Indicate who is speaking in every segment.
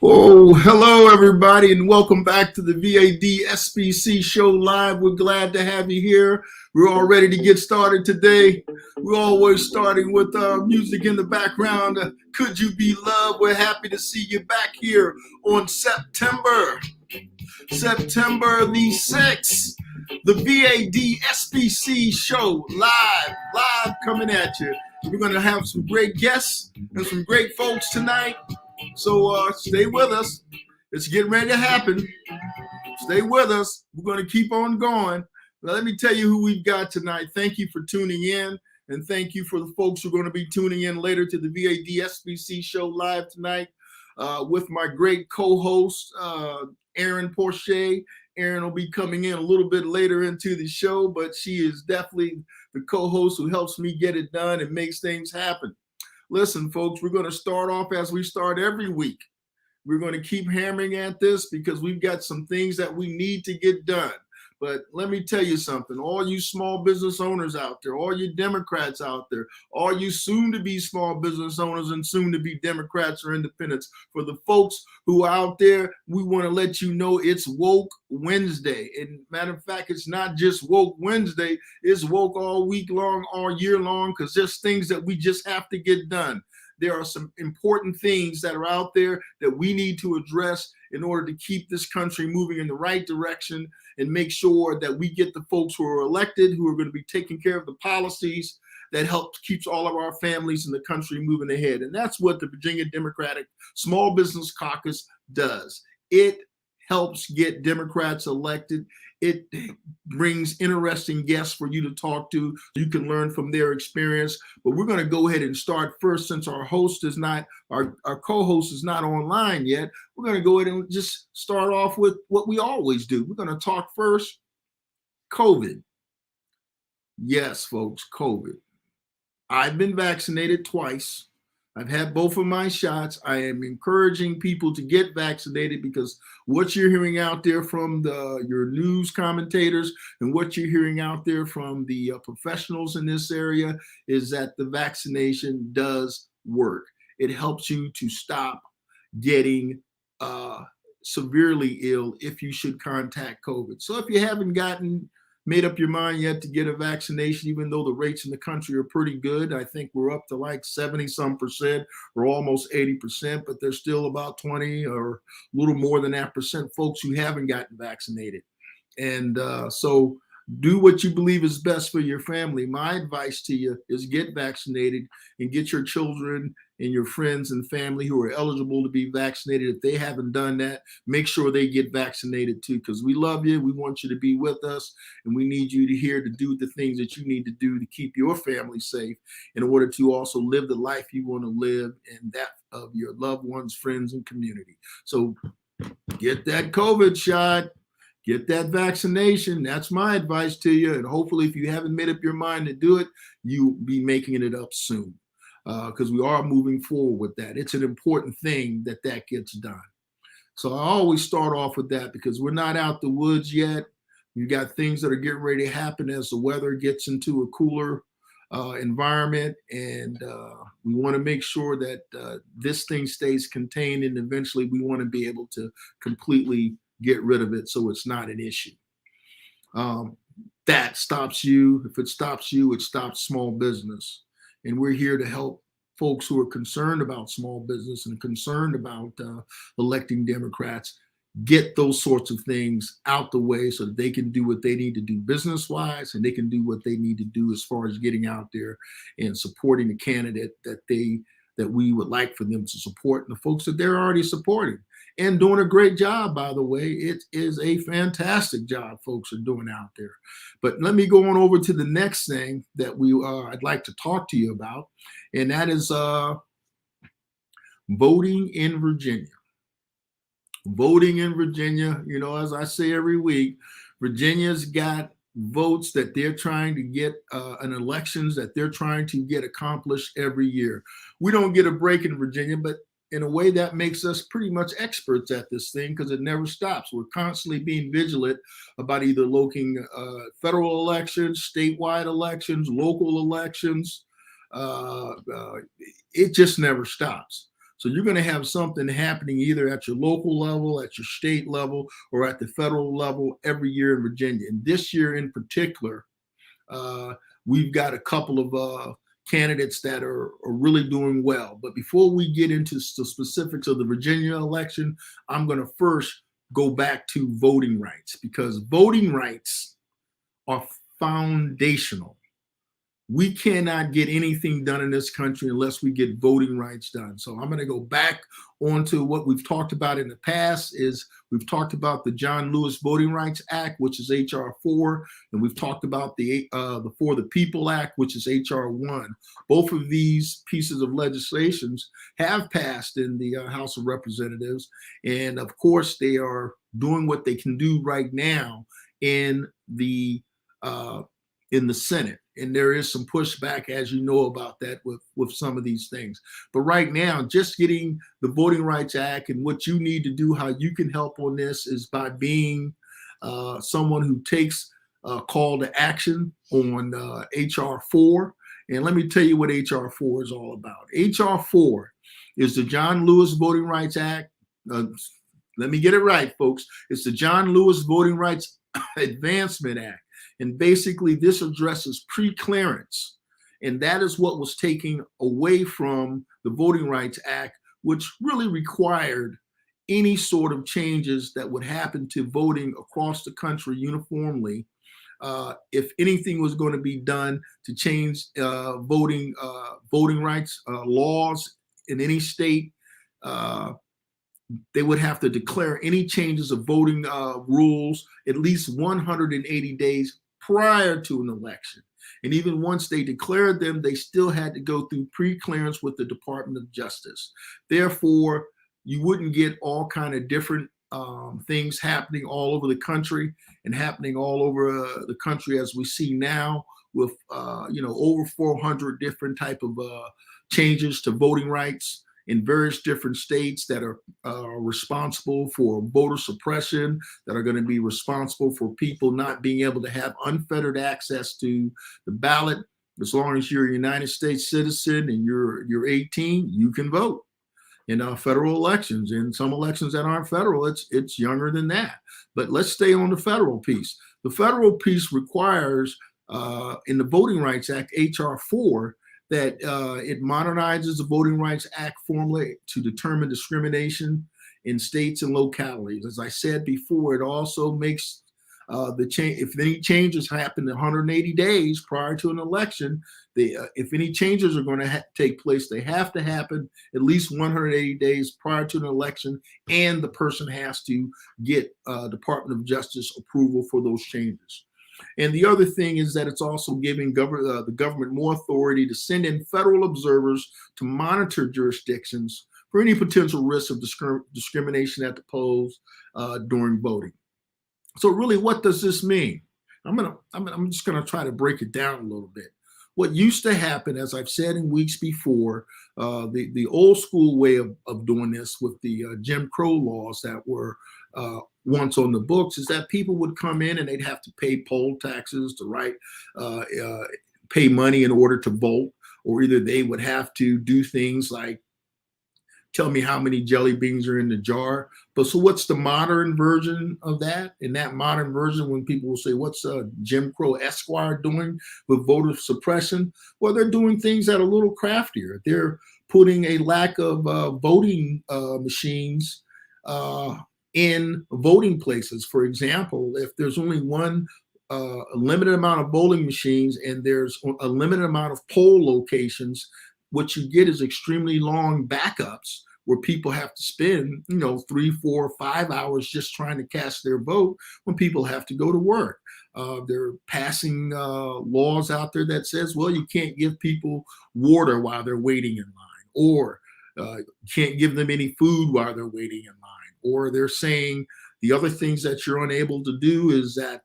Speaker 1: Oh, hello, everybody, and welcome back to the VADSBC show live. We're glad to have you here. We're all ready to get started today. We're always starting with music in the background. Could You Be Loved? We're happy to see you back here on September the 6th. The VADSBC show live coming at you. We're going to have some great guests and some great folks tonight. So stay with us. It's getting ready to happen. Stay with us. We're going to keep on going. Now, let me tell you who we've got tonight. Thank you for tuning in. And thank you for the folks who are going to be tuning in later to the VADSBC show live tonight with my great co-host, Erin Porcher. Erin will be coming in a little bit later into the show, but she is definitely the co-host who helps me get it done and makes things happen. Listen, folks, we're going to start off as we start every week. We're going to keep hammering at this because we've got some things that we need to get done. But let me tell you something, all you small business owners out there, all you Democrats out there, all you soon-to-be small business owners and soon-to-be Democrats or independents, for the folks who are out there, we want to let you know it's Woke Wednesday. And matter of fact, it's not just Woke Wednesday, it's woke all week long, all year long, because there's things that we just have to get done. There are some important things that are out there that we need to address in order to keep this country moving in the right direction and make sure that we get the folks who are elected, who are going to be taking care of the policies that help keeps all of our families in the country moving ahead. And that's what the Virginia Democratic Small Business Caucus does. It helps get Democrats elected. It brings interesting guests for you to talk to. You can learn from their experience. But we're going to go ahead and start first, since our host is not, our co-host is not online yet. We're going to go ahead and just start off with what we always do. We're going to talk first, COVID. Yes, folks, COVID. I've been vaccinated twice. I've had both of my shots. I am encouraging people to get vaccinated because what you're hearing out there from your news commentators and what you're hearing out there from the professionals in this area is that the vaccination does work. It helps you to stop getting severely ill if you should contact COVID. So if you haven't made up your mind yet to get a vaccination, even though the rates in the country are pretty good. I think we're up to like 70% or almost 80%, but there's still about 20 or a little more than that percent folks who haven't gotten vaccinated. And so do what you believe is best for your family. My advice to you is get vaccinated and get your children and your friends and family who are eligible to be vaccinated. If they haven't done that, make sure they get vaccinated too, because we love you. We want you to be with us, and we need you to do the things that you need to do to keep your family safe in order to also live the life you want to live and that of your loved ones, friends, and community. So get that COVID shot. Get that vaccination. That's my advice to you. And hopefully, if you haven't made up your mind to do it, you'll be making it up soon, because we are moving forward with that. It's an important thing that gets done. So I always start off with that because we're not out the woods yet. We've got things that are getting ready to happen as the weather gets into a cooler environment. And we want to make sure that this thing stays contained. And eventually, we want to be able to completely get rid of it so it's not an issue. That stops you. If it stops you, it stops small business. And we're here to help folks who are concerned about small business and concerned about electing Democrats get those sorts of things out the way so that they can do what they need to do business-wise, and they can do what they need to do as far as getting out there and supporting the candidate that we would like for them to support, and the folks that they're already supporting and doing a great job, by the way. It is a fantastic job folks are doing out there. But let me go on over to the next thing that I'd like to talk to you about, and that is voting in Virginia. Voting in Virginia, as I say every week, Virginia's got votes that they're trying to get in elections that they're trying to get accomplished every year. We don't get a break in Virginia, but in a way that makes us pretty much experts at this thing because it never stops. We're constantly being vigilant about either looking federal elections, statewide elections, local elections. It just never stops. So you're going to have something happening either at your local level, at your state level, or at the federal level every year in Virginia. And this year in particular, we've got a couple of candidates that are really doing well. But before we get into the specifics of the Virginia election, I'm going to first go back to voting rights, because voting rights are foundational. We cannot get anything done in this country unless we get voting rights done. So I'm going to go back onto what we've talked about in the past. Is we've talked about the John Lewis Voting Rights Act, which is H.R. 4, and we've talked about the For the People Act, which is H.R. 1. Both of these pieces of legislations have passed in the House of Representatives, and of course they are doing what they can do right now in the Senate. And there is some pushback, as you know, about that with some of these things. But right now, just getting the Voting Rights Act, and what you need to do, how you can help on this, is by being someone who takes a call to action on H.R. 4. And let me tell you what H.R. 4 is all about. H.R. 4 is the John Lewis Voting Rights Act. Let me get it right, folks. It's the John Lewis Voting Rights Advancement Act. And basically, this addresses pre-clearance. And that is what was taken away from the Voting Rights Act, which really required any sort of changes that would happen to voting across the country uniformly. If anything was going to be done to change voting rights laws in any state, they would have to declare any changes of voting rules at least 180 days prior to an election. And even once they declared them, they still had to go through pre-clearance with the Department of Justice. Therefore, you wouldn't get all kind of different things happening all over the country, and happening all over the country as we see now, with over 400 different type of changes to voting rights in various different states that are responsible for voter suppression, that are going to be responsible for people not being able to have unfettered access to the ballot. As long as you're a United States citizen and you're 18, you can vote in federal elections. In some elections that aren't federal, it's younger than that. But let's stay on the federal piece. The federal piece requires, in the Voting Rights Act, H.R. 4, that it modernizes the Voting Rights Act formula to determine discrimination in states and localities. As I said before, it also makes the change. If any changes happen in 180 days prior to an election, if any changes are going to take place, they have to happen at least 180 days prior to an election, and the person has to get Department of Justice approval for those changes. And the other thing is that it's also giving the government more authority to send in federal observers to monitor jurisdictions for any potential risk of discrimination at the polls during voting. So really, what does this mean? I'm just gonna try to break it down a little bit. What used to happen, as I've said in weeks before, the old school way of doing this with the Jim Crow laws that were once on the books, is that people would come in and they'd have to pay poll taxes to pay money in order to vote, or either they would have to do things like tell me how many jelly beans are in the jar. But so what's the modern version of that? In that modern version, when people will say, what's Jim Crow Esquire doing with voter suppression? Well, they're doing things that are a little craftier. They're putting a lack of voting machines in voting places. For example, if there's only a limited amount of voting machines and there's a limited amount of poll locations, what you get is extremely long backups where people have to spend, 3, 4, 5 hours just trying to cast their vote when people have to go to work. They're passing laws out there that says, well, you can't give people water while they're waiting in line, or you can't give them any food while they're waiting in line. Or they're saying the other things that you're unable to do is that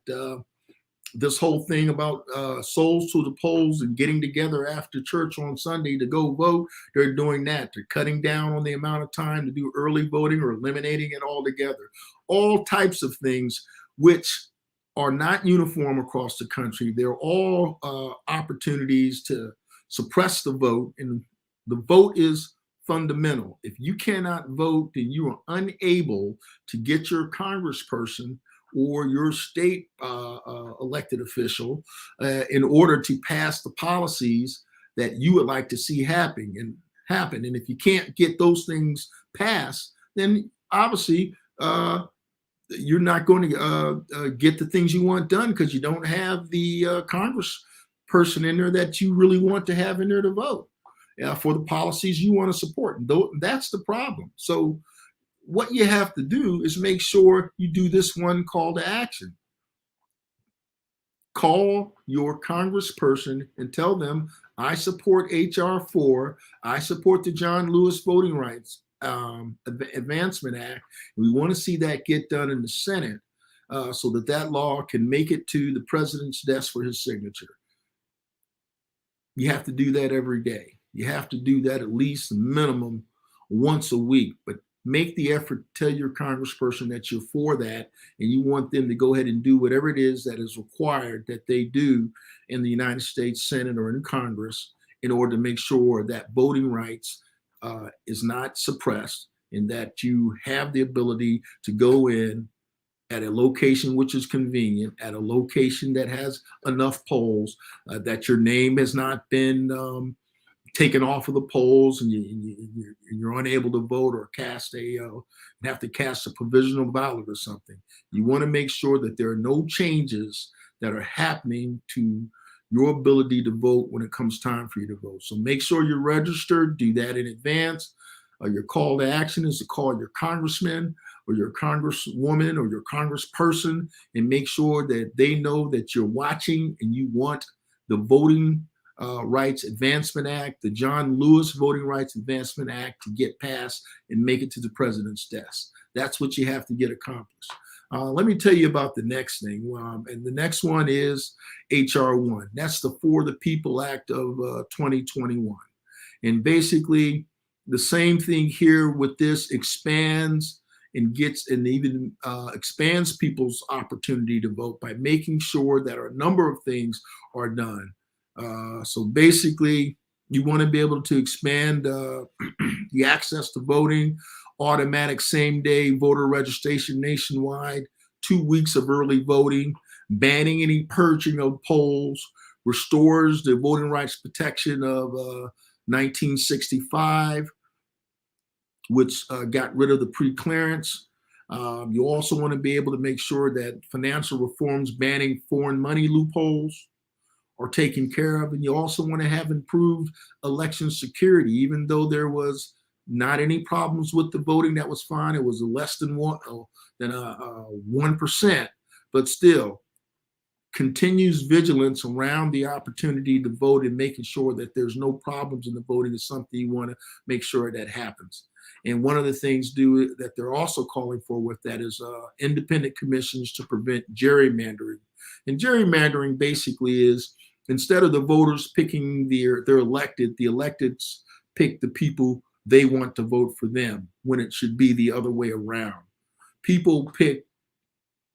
Speaker 1: this whole thing about souls to the polls and getting together after church on Sunday to go vote, they're doing that. They're cutting down on the amount of time to do early voting or eliminating it altogether. All types of things which are not uniform across the country. They're all opportunities to suppress the vote. And the vote is fundamental. If you cannot vote, then you are unable to get your congressperson or your state elected official in order to pass the policies that you would like to see happen. And if you can't get those things passed, then obviously you're not going to get the things you want done because you don't have the congressperson in there that you really want to have in there to vote for the policies you want to support. And that's the problem. So what you have to do is make sure you do this one call to action. Call your congressperson and tell them, I support H.R. 4. I support the John Lewis Voting Rights Advancement Act. We want to see that get done in the Senate so that law can make it to the president's desk for his signature. You have to do that every day. You have to do that at least minimum once a week, but make the effort to tell your congressperson that you're for that and you want them to go ahead and do whatever it is that is required that they do in the United States Senate or in Congress in order to make sure that voting rights is not suppressed and that you have the ability to go in at a location which is convenient, at a location that has enough polls, that your name has not been taken off of the polls and you're unable to vote or have to cast a provisional ballot or something. You want to make sure that there are no changes that are happening to your ability to vote when it comes time for you to vote. So make sure you're registered, do that in advance. Your call to action is to call your congressman or your congresswoman or your congressperson and make sure that they know that you're watching and you want the Voting Rights Advancement Act, the John Lewis Voting Rights Advancement Act to get passed and make it to the president's desk. That's what you have to get accomplished. Let me tell you about the next thing. And the next one is H.R. 1. That's the For the People Act of 2021. And basically, the same thing here with this expands and even expands people's opportunity to vote by making sure that a number of things are done. So basically, you want to be able to expand the access to voting, automatic same-day voter registration nationwide, 2 weeks of early voting, banning any purging of polls, restores the voting rights protection of 1965, which got rid of the pre-clearance. You also want to be able to make sure that financial reforms banning foreign money loopholes are taken care of. And you also want to have improved election security. Even though there was not any problems with the voting, that was fine. It was less than 1%, but still continues vigilance around the opportunity to vote and making sure that there's no problems in the voting is something you want to make sure that happens. And one of the things that they're also calling for with that is independent commissions to prevent gerrymandering. And gerrymandering basically is instead of the voters picking their elected, the electeds pick the people they want to vote for them when it should be the other way around. People pick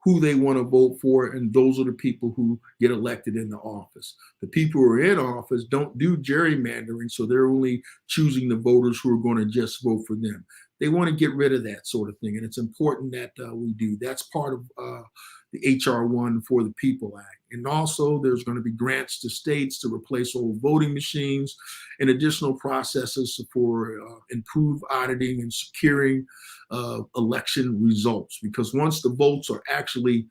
Speaker 1: who they want to vote for, and those are the people who get elected into office. The people who are in office don't do gerrymandering, so they're only choosing the voters who are going to just vote for them. They want to get rid of that sort of thing, and it's important that we do. That's part of the H.R. 1 for the People Act. And also there's going to be grants to states to replace old voting machines and additional processes for improved auditing and securing election results. Because once the votes are actually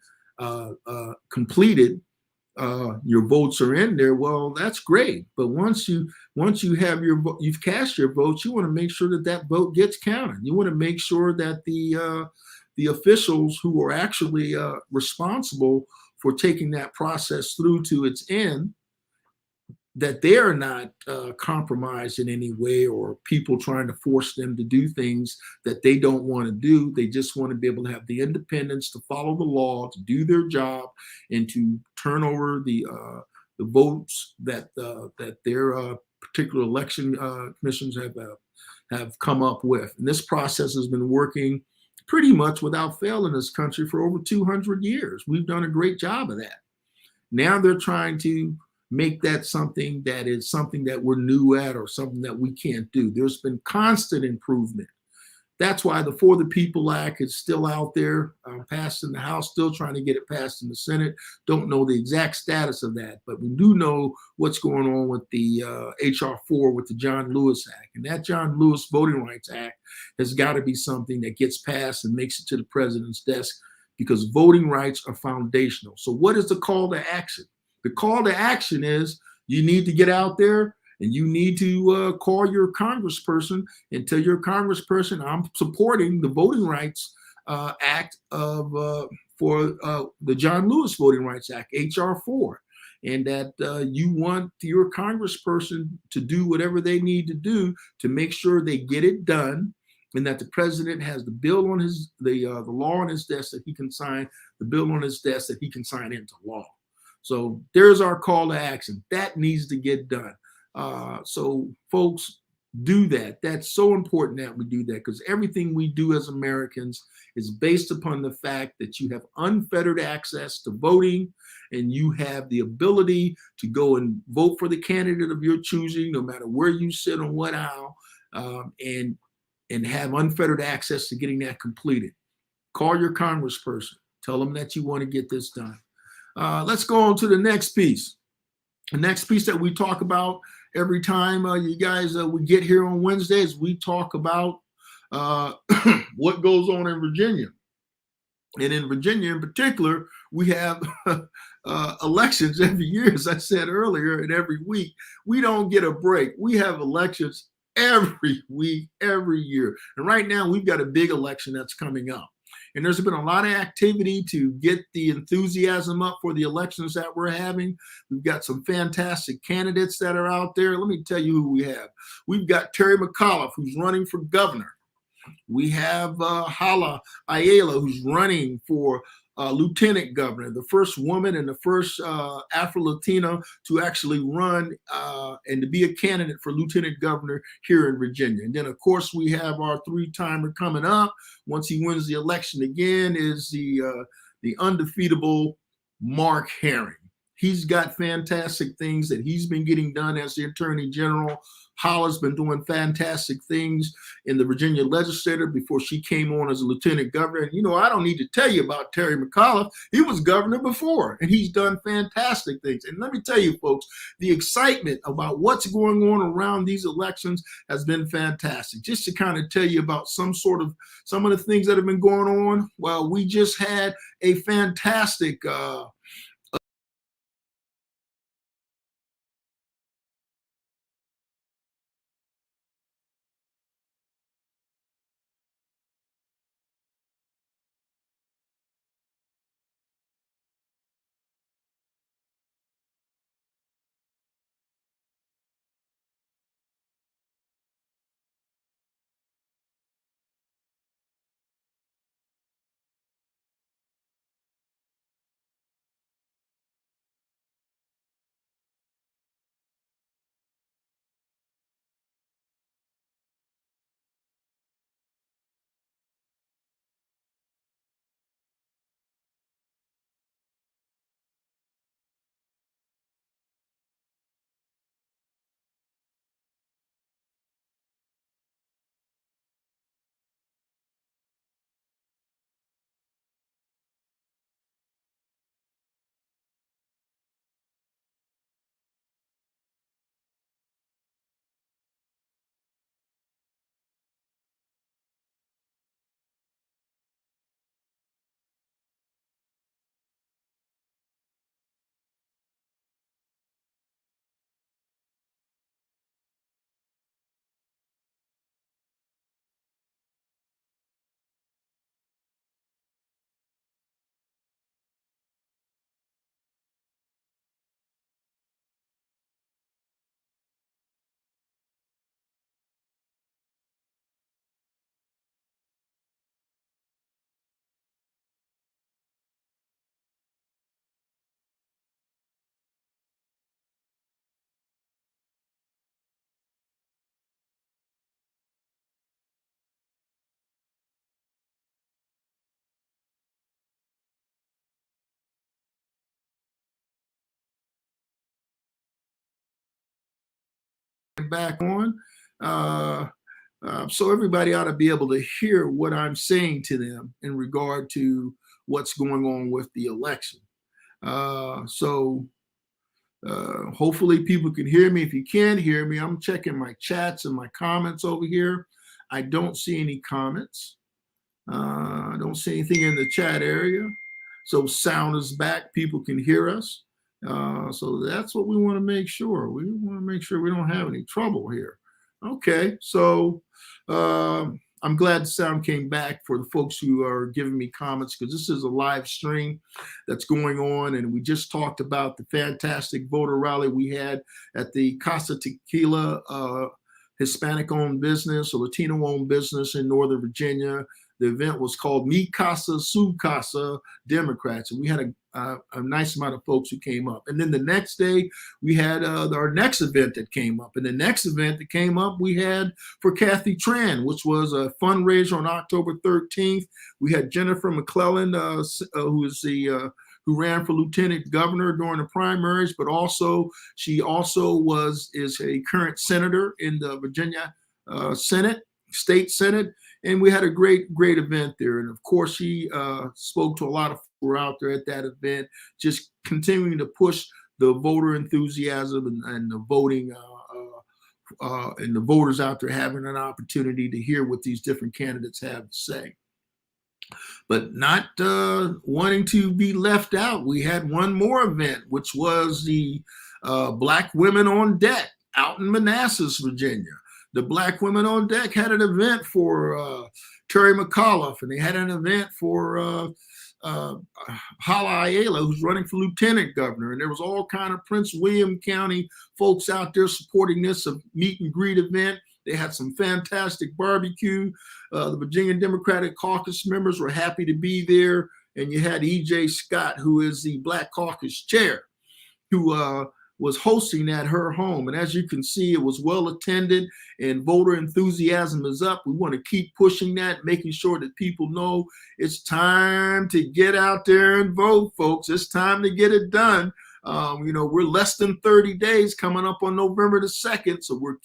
Speaker 1: completed, your votes are in there, well, that's great. But once you have you've cast your votes, you want to make sure that vote gets counted. You want to make sure that the officials who are actually responsible for taking that process through to its end, that they are not compromised in any way or people trying to force them to do things that they don't want to do. They just want to be able to have the independence to follow the law, to do their job, and to turn over the votes that their particular election commissions have come up with. And this process has been working pretty much without fail in this country for over 200 years. We've done a great job of that. Now they're trying to make that something that is something that we're new at or something that we can't do. There's been constant improvement. That's why the For the People Act is still out there, passed in the House, still trying to get it passed in the Senate. Don't know the exact status of that, but we do know what's going on with the H.R. 4 with the John Lewis Act. And that John Lewis Voting Rights Act has got to be something that gets passed and makes it to the president's desk, because voting rights are foundational. So what is the call to action? The call to action is you need to get out there and you need to call your congressperson and tell your congressperson, I'm supporting the Voting Rights Act for the John Lewis Voting Rights Act, H.R. 4, and that you want your congressperson to do whatever they need to do to make sure they get it done, and that the president has the bill on the law on his desk that he can sign, the bill on his desk that he can sign into law. So there's our call to action. That needs to get done. So folks, do that. That's so important that we do that, because everything we do as Americans is based upon the fact that you have unfettered access to voting and you have the ability to go and vote for the candidate of your choosing, no matter where you sit on what aisle, and have unfettered access to getting that completed. Call your congressperson. Tell them that you want to get this done. Let's go on to the next piece. The next piece that we talk about every time you guys we get here on Wednesdays, we talk about what goes on in Virginia. And in Virginia in particular, we have elections every year, as I said earlier, and every week. We don't get a break. We have elections every week, every year. And right now, we've got a big election that's coming up. And there's been a lot of activity to get the enthusiasm up for the elections that we're having. We've got some fantastic candidates that are out there. Let me tell you who we have. We've got Terry McAuliffe, who's running for governor. We have Hala Ayala, who's running for lieutenant governor, the first woman and the first Afro-Latina to actually run and to be a candidate for lieutenant governor here in Virginia. And then, of course, we have our three-timer coming up. Once he wins the election again, is the undefeatable Mark Herring. He's got fantastic things that he's been getting done as the Attorney General. Hala's been doing fantastic things in the Virginia legislature before she came on as a lieutenant governor. And, you know, I don't need to tell you about Terry McAuliffe. He was governor before, and he's done fantastic things. And let me tell you, folks, the excitement about what's going on around these elections has been fantastic. Just to kind of tell you about some of the things that have been going on. Well, we just had a fantastic get back on. So everybody ought to be able to hear what I'm saying to them in regard to what's going on with the election. Hopefully people can hear me. If you can't hear me, I'm checking my chats and my comments over here. I don't see any comments. I don't see anything in the chat area. So sound is back. People can hear us. So that's what we want to make sure. We want to make sure we don't have any trouble here. Okay, so I'm glad the sound came back for the folks who are giving me comments, because this is a live stream that's going on, and we just talked about the fantastic voter rally we had at the Casa Tequila Hispanic-owned business or Latino-owned business in Northern Virginia. The event was called Mi Casa, Su Casa Democrats, and we had a nice amount of folks who came up. And then the next day, we had our next event that came up. And the next event that came up, we had for Kathy Tran, which was a fundraiser on October 13th. We had Jennifer McClellan, who ran for lieutenant governor during the primaries, but also she is a current senator in the Virginia State Senate. And we had a great event there. And of course, she spoke to a lot of people out there at that event, just continuing to push the voter enthusiasm and the voting and the voters out there having an opportunity to hear what these different candidates have to say. But not wanting to be left out, we had one more event, which was the Black Women on Deck out in Manassas, Virginia. The Black Women on Deck had an event for Terry McAuliffe, and they had an event for Hala Ayala, who's running for lieutenant governor. And there was all kind of Prince William County folks out there supporting this meet and greet event. They had some fantastic barbecue. The Virginia Democratic Caucus members were happy to be there. And you had E.J. Scott, who is the Black Caucus chair, who was hosting at her home. And as you can see, it was well attended and voter enthusiasm is up. We want to keep pushing that, making sure that people know it's time to get out there and vote, folks. It's time to get it done. We're less than 30 days coming up on November the 2nd. So we're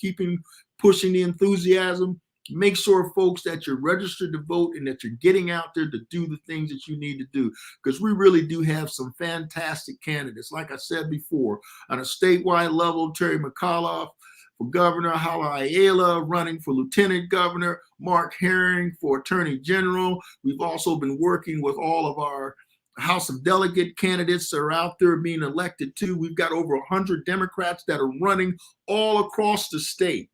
Speaker 1: pushing the enthusiasm. Make sure, folks, that you're registered to vote and that you're getting out there to do the things that you need to do, because we really do have some fantastic candidates. Like I said before, on a statewide level, Terry McAuliffe for governor, Hala Ayala running for lieutenant governor, Mark Herring for attorney general. We've also been working with all of our House of Delegate candidates that are out there being elected too. We've got over 100 Democrats that are running all across the state.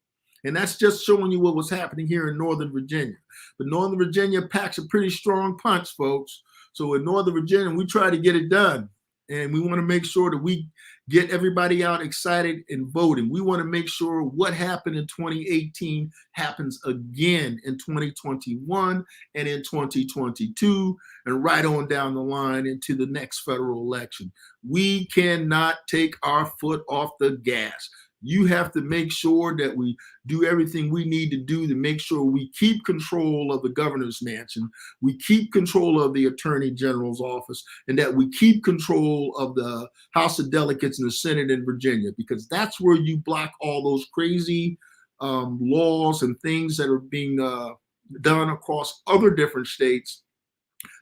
Speaker 1: And that's just showing you what was happening here in Northern Virginia. But Northern Virginia packs a pretty strong punch, folks. So in Northern Virginia, we try to get it done. And we want to make sure that we get everybody out excited and voting. We want to make sure what happened in 2018 happens again in 2021 and in 2022 and right on down the line into the next federal election. We cannot take our foot off the gas. You have to make sure that we do everything we need to do to make sure we keep control of the governor's mansion, we keep control of the attorney general's office, and that we keep control of the House of Delegates and the Senate in Virginia, because that's where you block all those crazy laws and things that are being done across other different states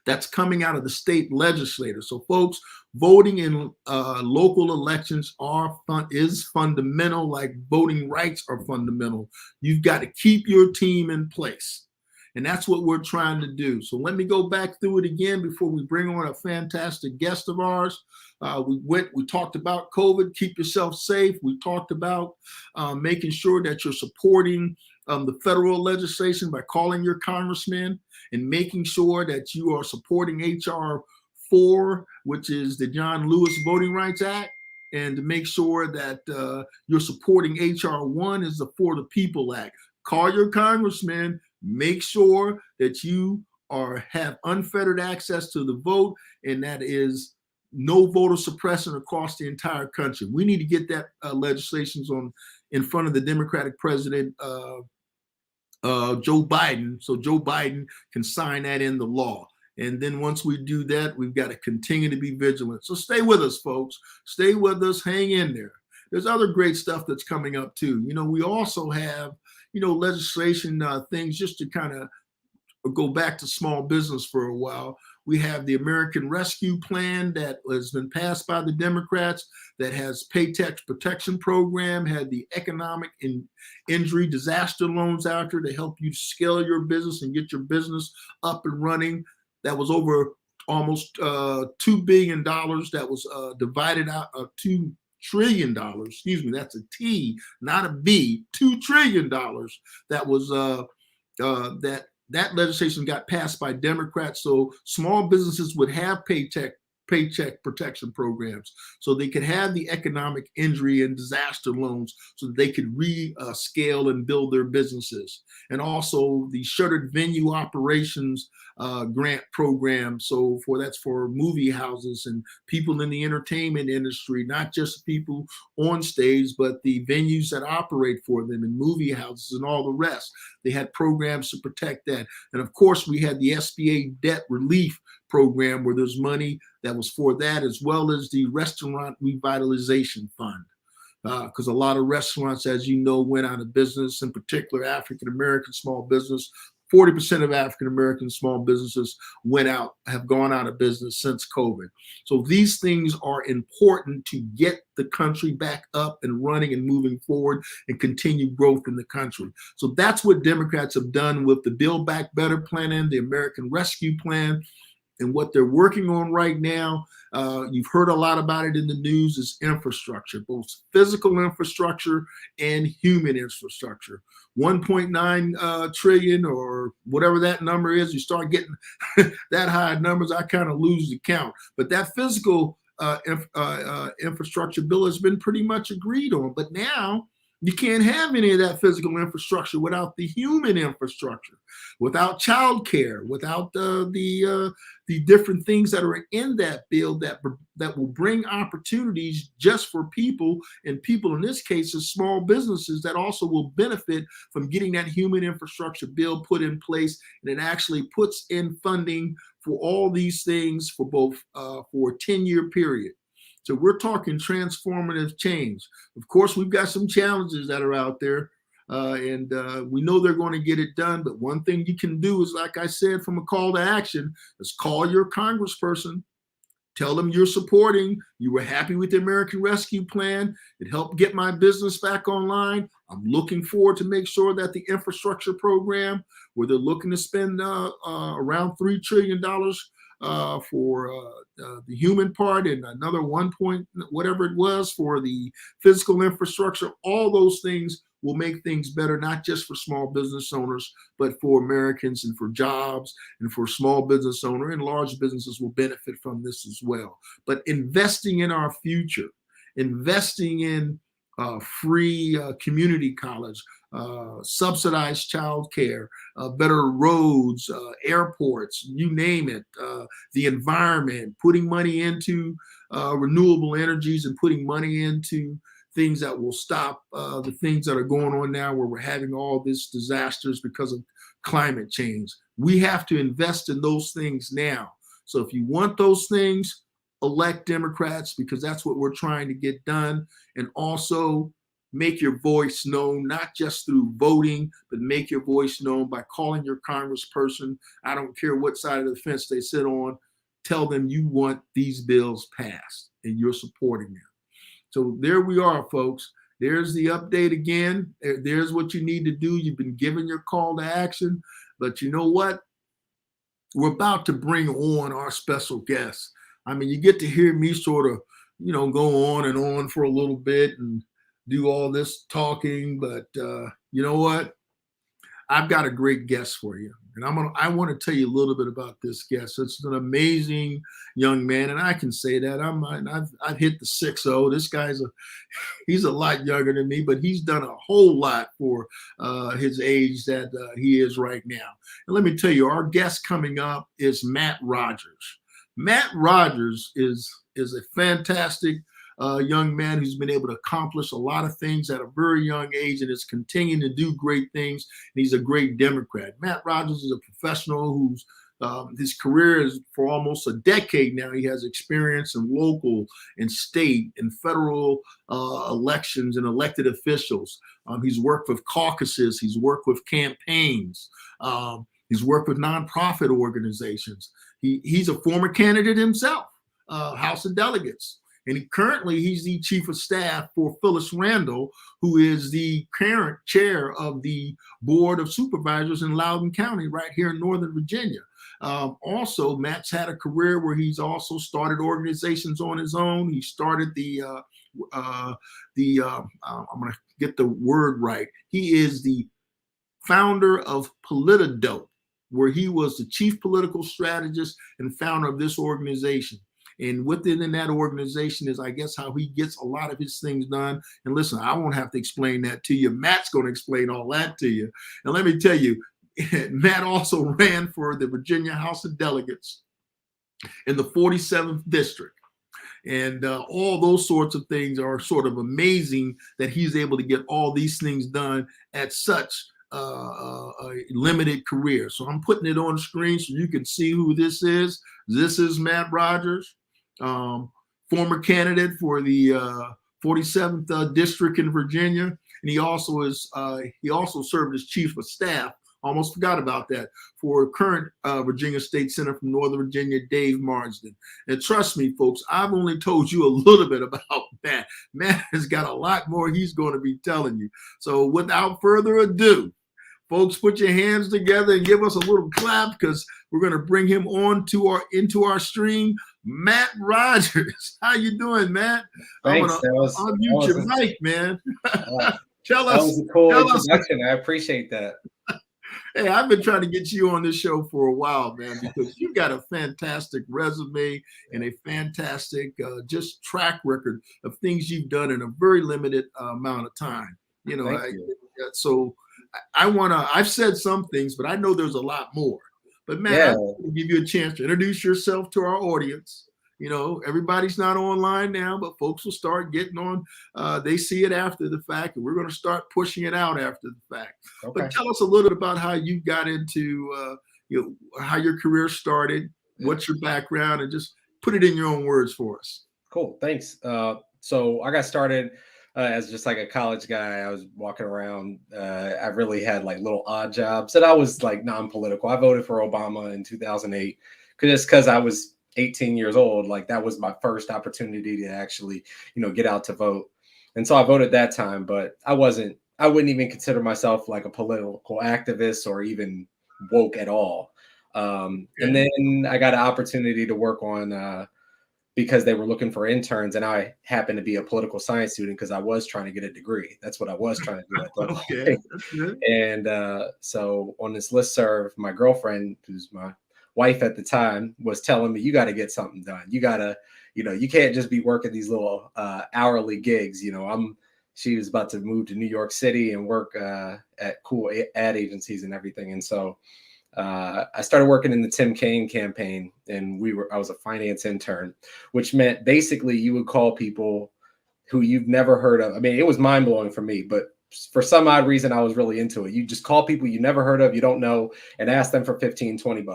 Speaker 1: that's coming out of the state legislature. So folks, voting in local elections is fundamental, like voting rights are fundamental. You've got to keep your team in place. And that's what we're trying to do. So let me go back through it again before we bring on a fantastic guest of ours. We talked about COVID, keep yourself safe. We talked about making sure that you're supporting the federal legislation by calling your congressman and making sure that you are supporting H.R. 4, which is the John Lewis Voting Rights Act, and to make sure that you're supporting H.R. 1 is the For the People Act. Call your congressman, make sure that you have unfettered access to the vote, and that is no voter suppression across the entire country. We need to get that legislation in front of the Democratic president, Joe Biden, so Joe Biden can sign that in the law. And then once we do that, we've got to continue to be vigilant. So stay with us, folks. Stay with us. Hang in there. there's other great stuff that's coming up too. We also have, legislation things just to kind of go back to small business for a while. We have the American Rescue Plan that has been passed by the Democrats that has Paycheck Protection Program, had the economic and injury disaster loans out there to help you scale your business and get your business up and running. That was over almost $2 billion that was divided out of $2 trillion, excuse me, that's a T, not a B, $2 trillion that was that legislation got passed by Democrats, so small businesses would have paycheck protection programs, so they could have the economic injury and disaster loans, so that they could scale and build their businesses. And also the shuttered venue operations grant program. So that's for movie houses and people in the entertainment industry, not just people on stage, but the venues that operate for them and movie houses and all the rest. They had programs to protect that. And of course, we had the SBA debt relief program where there's money that was for that, as well as the restaurant revitalization fund. Because a lot of restaurants, as you know, went out of business, in particular African-American small business. 40% of African-American small businesses have gone out of business since COVID. So these things are important to get the country back up and running and moving forward and continue growth in the country. So that's what Democrats have done with the Build Back Better plan and the American Rescue Plan. And what they're working on right now, you've heard a lot about it in the news, is infrastructure, both physical infrastructure and human infrastructure. 1.9 trillion or whatever that number is, you start getting that high numbers, I kind of lose the count. But that physical infrastructure bill has been pretty much agreed on. But now you can't have any of that physical infrastructure without the human infrastructure, without childcare, without the different things that are in that bill that will bring opportunities just for people, and people in this case is small businesses that also will benefit from getting that human infrastructure bill put in place. And it actually puts in funding for all these things for both for a 10-year period. So we're talking transformative change. Of course, we've got some challenges that are out there, and we know they're going to get it done. But one thing you can do is, like I said, from a call to action, is call your congressperson. Tell them you're supporting. You were happy with the American Rescue Plan. It helped get my business back online. I'm looking forward to make sure that the infrastructure program, where they're looking to spend around $3 trillion for the human part, and another 1 point whatever it was for the physical infrastructure, all those things will make things better, not just for small business owners, but for Americans and for jobs, and for small business owner and large businesses will benefit from this as well. But investing in our future, investing in free community college, subsidized childcare, better roads, airports, you name it, the environment, putting money into renewable energies and putting money into things that will stop the things that are going on now where we're having all these disasters because of climate change. We have to invest in those things now. So if you want those things, elect Democrats, because that's what we're trying to get done. And also make your voice known, not just through voting, but make your voice known by calling your congressperson. I don't care what side of the fence they sit on. Tell them you want these bills passed and you're supporting them. So there we are, folks. There's the update again. There's what you need to do. You've been given your call to action. But you know what? We're about to bring on our special guest. I mean, you get to hear me sort of, go on and on for a little bit and do all this talking. But you know what? I've got a great guest for you. And I want to tell you a little bit about this guest. It's an amazing young man, and I can say that. I've hit the 6-0. This guy's he's a lot younger than me, but he's done a whole lot for his age that he is right now. And let me tell you, our guest coming up is Matt Rogers. Matt Rogers is a fantastic young man who's been able to accomplish a lot of things at a very young age and is continuing to do great things. And he's a great Democrat. Matt Rogers is a professional who's His career is for almost a decade now. He has experience in local and state and federal elections and elected officials. He's worked with caucuses. He's worked with campaigns. He's worked with nonprofit organizations. He's a former candidate himself, House of Delegates. And he's the chief of staff for Phyllis Randall, who is the current chair of the Board of Supervisors in Loudoun County, right here in Northern Virginia. Also, Matt's had a career where he's also started organizations on his own. He started I'm going to get the word right. He is the founder of Politidope, where he was the chief political strategist and founder of this organization. And within that organization is, I guess, how he gets a lot of his things done. And listen, I won't have to explain that to you. Matt's going to explain all that to you. And let me tell you, Matt also ran for the Virginia House of Delegates in the 47th district. And all those sorts of things are sort of amazing that he's able to get all these things done at such a limited career. So I'm putting it on the screen so you can see who this is. This is Matt Rogers, former candidate for the 47th district in Virginia, and he also served as chief of staff. Almost forgot about that, for current Virginia State Senator from Northern Virginia, Dave Marsden. And trust me, folks, I've only told you a little bit about Matt. Matt has got a lot more he's going to be telling you. So without further ado, folks, put your hands together and give us a little clap, because we're going to bring him into our stream. Matt Rogers, how you doing, Matt?
Speaker 2: Thanks.
Speaker 1: I'm going to unmute your mic, man. Tell us.
Speaker 2: That was a cool introduction. I appreciate that.
Speaker 1: Hey, I've been trying to get you on this show for a while, man, because you've got a fantastic resume and a fantastic just track record of things you've done in a very limited amount of time. So I've said some things, but I know there's a lot more. But man, I'm going to give you a chance to introduce yourself to our audience. You know, everybody's not online now, but folks will start getting on. They see it after the fact, and we're going to start pushing it out after the fact. Okay. But tell us a little bit about how you got into, how your career started, what's your background, and just put it in your own words for us.
Speaker 2: Cool. Thanks. So I got started as just like a college guy. I was walking around. I really had like little odd jobs, and I was like non-political. I voted for Obama in 2008 because I was 18 years old. Like that was my first opportunity to actually, get out to vote. And so I voted that time, but I wouldn't even consider myself like a political activist or even woke at all. And then I got an opportunity to work on, because they were looking for interns, and I happened to be a political science student because I was trying to get a degree. That's what I was trying to do at that point. And so on this listserv, my girlfriend, who's my wife at the time, was telling me, you got to get something done. You got to, you can't just be working these little hourly gigs. She was about to move to New York City and work at cool ad agencies and everything. And so I started working in the Tim Kaine campaign, and I was a finance intern, which meant basically you would call people who you've never heard of. I mean, it was mind blowing for me, but for some odd reason, I was really into it. You just call people you never heard of, you don't know, and ask them for $15-20.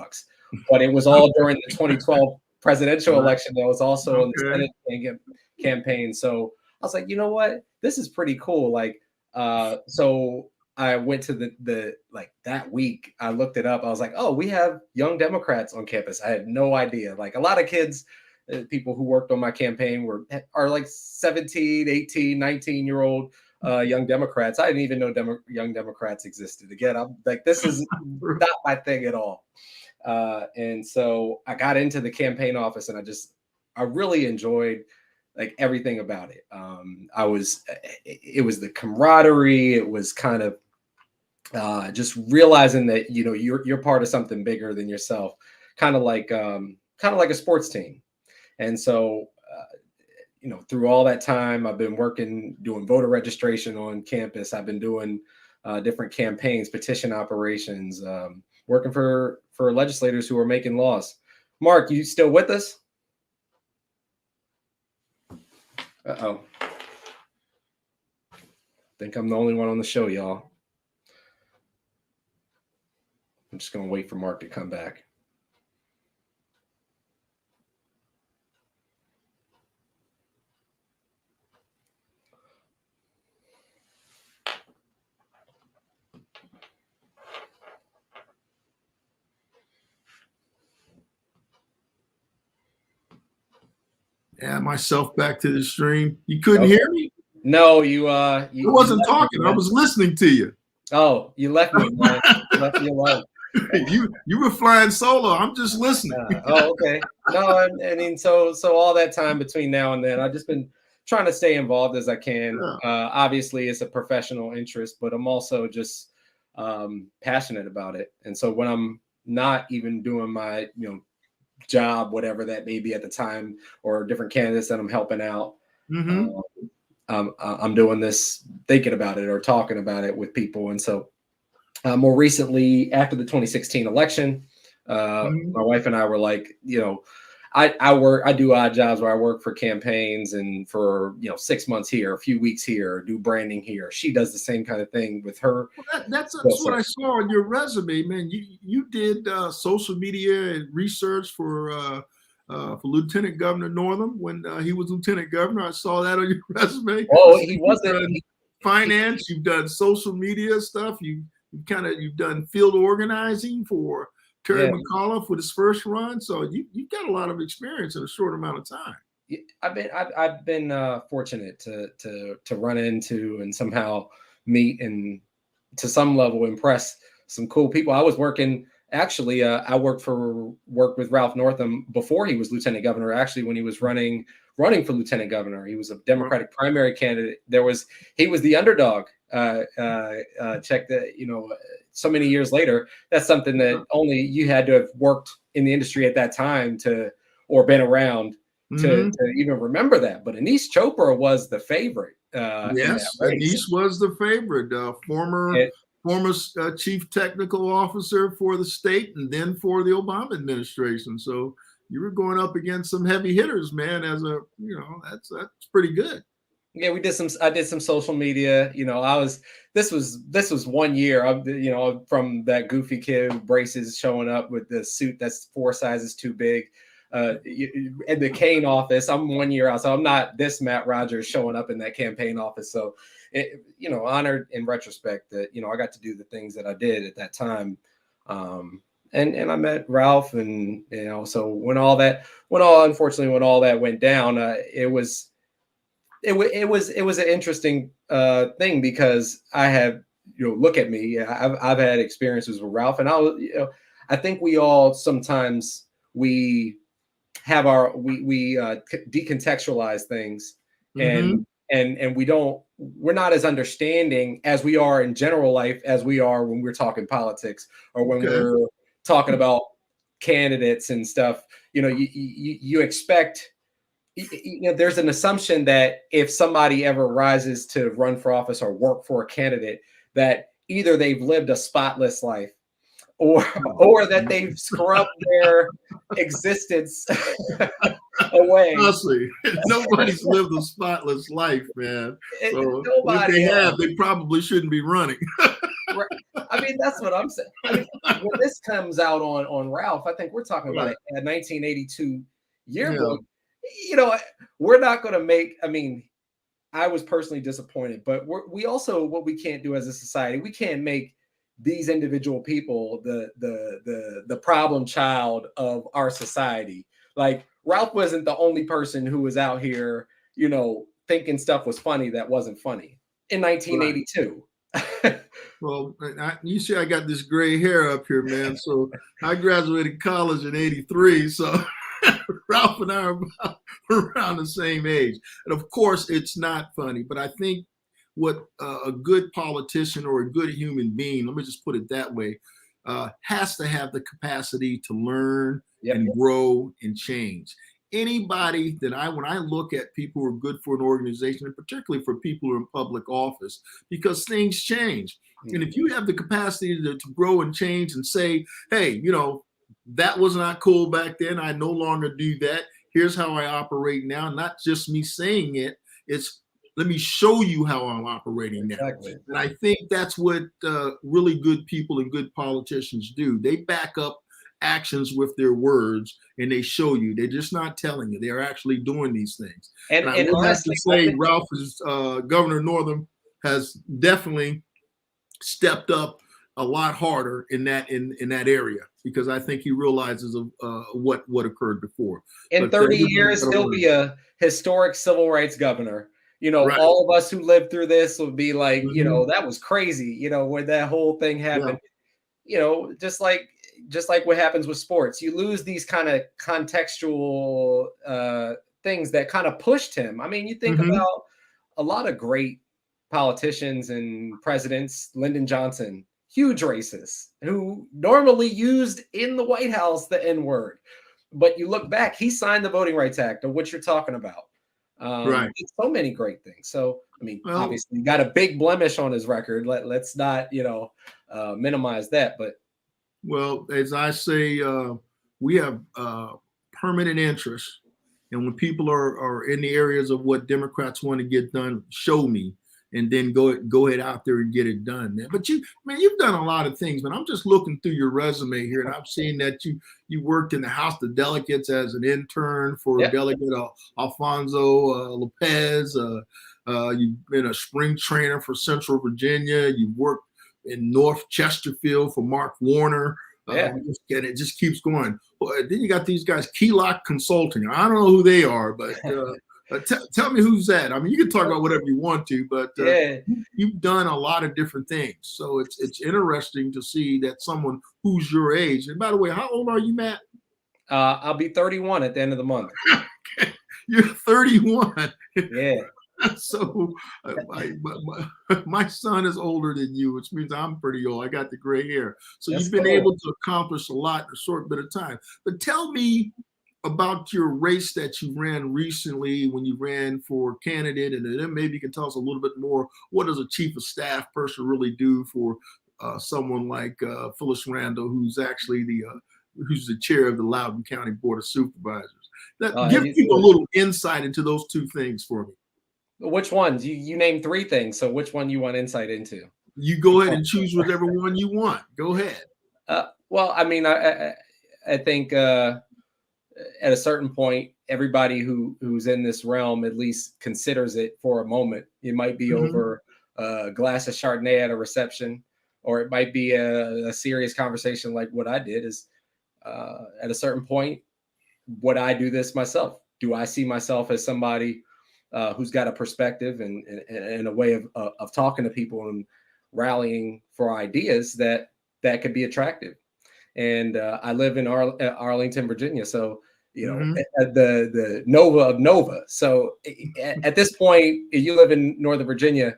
Speaker 2: But it was all during the 2012 presidential election. That was also in the Senate campaign. So I was like, you know what? This is pretty cool. Like, so I went to the that week, I looked it up. I was like, oh, we have young Democrats on campus. I had no idea. Like a lot of kids, people who worked on my campaign are like 17, 18, 19-year-old young Democrats. I didn't even know young Democrats existed. Again, I'm like, this is not my thing at all. And so I got into the campaign office, and I really enjoyed like everything about it. It was the camaraderie. It was kind of just realizing that, you're part of something bigger than yourself, kind of like a sports team. And so, through all that time, I've been doing voter registration on campus. I've been doing different campaigns, petition operations, working for legislators who are making laws. Mark, you still with us? Uh-oh. I think I'm the only one on the show, y'all. I'm just going to wait for Mark to come back.
Speaker 1: Add myself back to the stream. You couldn't
Speaker 2: Okay.
Speaker 1: hear me?
Speaker 2: No,
Speaker 1: I wasn't talking. I was listening to you.
Speaker 2: Oh, you left me, man. You left me alone.
Speaker 1: You were flying solo. I'm just listening.
Speaker 2: Okay. No, I mean, so all that time between now and then, I've just been trying to stay involved as I can.
Speaker 1: Yeah.
Speaker 2: Obviously, it's a professional interest, but I'm also just passionate about it. And so when I'm not even doing my, job, whatever that may be at the time, or different candidates that I'm helping out, I'm doing this, thinking about it or talking about it with people. And so more recently, after the 2016 election, my wife and I were like, I do odd jobs where I work for campaigns and for 6 months here, a few weeks here, do branding here. She does the same kind of thing with her.
Speaker 1: Well, that's what I saw on your resume, man. You did social media and research for Lieutenant Governor Northam when he was Lieutenant Governor. I saw that on your resume.
Speaker 2: Oh, he wasn't.
Speaker 1: Finance. You've done social media stuff. You've done field organizing for Terry McAuliffe with his first run. So you've got a lot of experience in a short amount of time.
Speaker 2: I've been fortunate to run into and somehow meet and to some level impress some cool people. I was working. Actually, I worked with Ralph Northam before he was lieutenant governor. Actually, when he was running for lieutenant governor, he was a Democratic primary candidate. He was the underdog. Check that, so many years later, that's something that only you had to have worked in the industry at that time or been around to even remember that. But Anish Chopra was the favorite.
Speaker 1: Yes, Anish was the favorite. Former chief technical officer for the state and then for the Obama administration. So you were going up against some heavy hitters, man. That's pretty good.
Speaker 2: Yeah, I did some social media. This was 1 year, from that goofy kid with braces showing up with the suit that's 4 sizes too big. In the Kane office, I'm 1 year out, so I'm not this Matt Rogers showing up in that campaign office. So, honored in retrospect that I got to do the things that I did at that time, and I met Ralph, and so when all that went down, it was an interesting thing because I have look at me, I've had experiences with Ralph, and I think we all sometimes we have we decontextualize things, and we're not as understanding as we are in general life as we are when we're talking politics or when we're talking about candidates and stuff. You expect, there's an assumption that if somebody ever rises to run for office or work for a candidate, that either they've lived a spotless life or that they've scrubbed their existence away.
Speaker 1: Honestly, nobody's lived a spotless life, man. So if they have, they probably shouldn't be running.
Speaker 2: Right. I mean, that's what I'm saying. I mean, when this comes out on Ralph, I think we're talking about a 1982 yearbook. We're not going to make. I mean, I was personally disappointed, but we also, what we can't do as a society, we can't make these individual people the problem child of our society. Like, Ralph wasn't the only person who was out here, thinking stuff was funny that wasn't funny in 1982. Right.
Speaker 1: Well, you see, I got this gray hair up here, man. So I graduated college in '83. So Ralph and I are around the same age. And of course, it's not funny, but I think what a good politician or a good human being, let me just put it that way, has to have the capacity to learn and grow and change. Anybody that when I look at people who are good for an organization, and particularly for people who are in public office, because things change. And if you have the capacity to grow and change and say, hey, that was not cool back then, I no longer do that. Here's how I operate now. Not just me saying it, it's let me show you how I'm operating now. Exactly. And I think that's what really good people and good politicians do. They back up actions with their words, and they show you. They're just not telling you. They're actually doing these things. And I would have to say, Governor Northam has definitely stepped up a lot harder in that area. because I think he realizes what occurred before.
Speaker 2: In
Speaker 1: But
Speaker 2: 30
Speaker 1: everybody
Speaker 2: years,
Speaker 1: gotta
Speaker 2: he'll
Speaker 1: learn.
Speaker 2: be a historic civil rights governor.
Speaker 1: Right.
Speaker 2: All of us who lived through this will be like,
Speaker 1: Mhm.
Speaker 2: that was crazy, when that whole thing happened.
Speaker 1: Yeah.
Speaker 2: Just like what happens with sports, you lose these kind of contextual things that kind of pushed him. I mean, you think
Speaker 1: Mhm.
Speaker 2: about a lot of great politicians and presidents, Lyndon Johnson, huge racist, who normally used in the White House the N-word. But you look back, he signed the Voting Rights Act, of which you're talking about.
Speaker 1: Right.
Speaker 2: So many great things. So, I mean,
Speaker 1: Well,
Speaker 2: obviously, he got a big blemish on his record. Let's not, minimize that. But
Speaker 1: well, as I say, we have permanent interest, and when people are in the areas of what Democrats want to get done, show me, and then go ahead out there and get it done, man. But you've done a lot of things, man. I'm just looking through your resume here, and I've seen that you worked in the House of Delegates as an intern for Delegate Alfonso Lopez. You've been a spring trainer for Central Virginia. You worked in North Chesterfield for Mark Warner. And it just keeps going. Then you got these guys, Keylock Consulting. I don't know who they are, but tell me who's that. I mean, you can talk about whatever you want to, but you've done a lot of different things. So it's interesting to see that someone who's your age. And by the way, how old are you, Matt?
Speaker 2: I'll be 31 at the end of the month.
Speaker 1: You're 31.
Speaker 2: Yeah.
Speaker 1: So my son is older than you, which means I'm pretty old. I got the gray hair. So you've been able to accomplish a lot in a short bit of time. But tell me about your race that you ran recently when you ran for candidate, and then maybe you can tell us a little bit more. What does a chief of staff person really do for someone like Phyllis Randall, who's actually who's the chair of the Loudoun County Board of Supervisors? Give people a little insight into those two things for me.
Speaker 2: Which ones? You named three things, so which one you want insight into?
Speaker 1: You go ahead and choose whichever one you want. Go ahead.
Speaker 2: Well, I mean, I think at a certain point, everybody who's in this realm at least considers it for a moment. It might be over a glass of Chardonnay at a reception, or it might be a serious conversation like what I did. Is at a certain point, would I do this myself? Do I see myself as somebody who's got a perspective and a way of talking to people and rallying for ideas that could be attractive? And I live in Arlington, Virginia, so the Nova of Nova. So at this point, if you live in Northern Virginia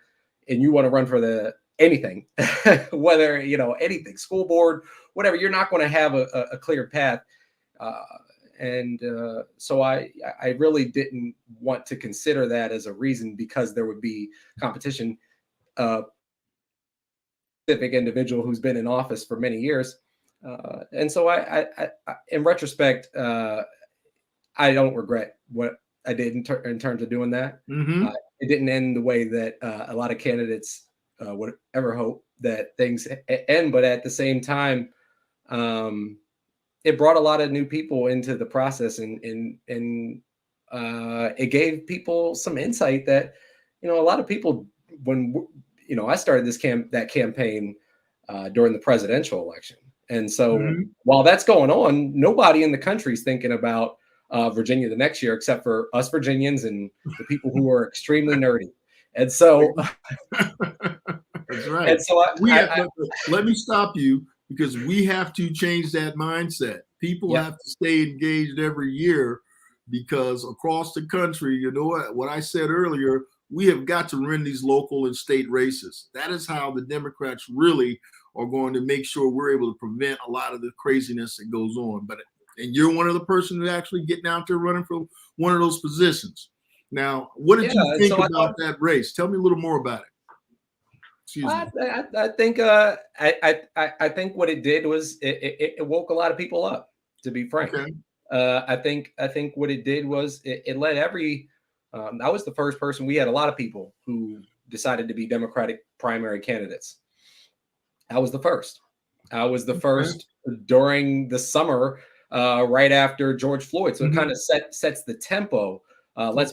Speaker 2: and you want to run for anything, whether anything, school board, whatever, you're not going to have a clear path. So I really didn't want to consider that as a reason, because there would be competition. Specific individual who's been in office for many years, and so I in retrospect, I don't regret what I did in terms of doing that. It didn't end the way that a lot of candidates would ever hope that things end, but at the same time, it brought a lot of new people into the process, and it gave people some insight that, a lot of people, when, I started that campaign during the presidential election. And so while that's going on, nobody in the country is thinking about Virginia the next year, except for us Virginians and the people who are extremely nerdy. And so
Speaker 1: that's right.
Speaker 2: And so
Speaker 1: let me stop you, because we have to change that mindset. People have to stay engaged every year, because across the country, what I said earlier, we have got to win these local and state races. That is how the Democrats really are going to make sure we're able to prevent a lot of the craziness that goes on. And you're one of the person that actually getting out there running for one of those positions. Now, what did you think about that race? Tell me a little more about it. Excuse me.
Speaker 2: I think I think what it did was it woke a lot of people up, to be frank.
Speaker 1: Okay.
Speaker 2: I think what it did was it let I was the first person. We had a lot of people who decided to be Democratic primary candidates. I was the first. I was the first during the summer, right after George Floyd. So it kind of sets the tempo. Let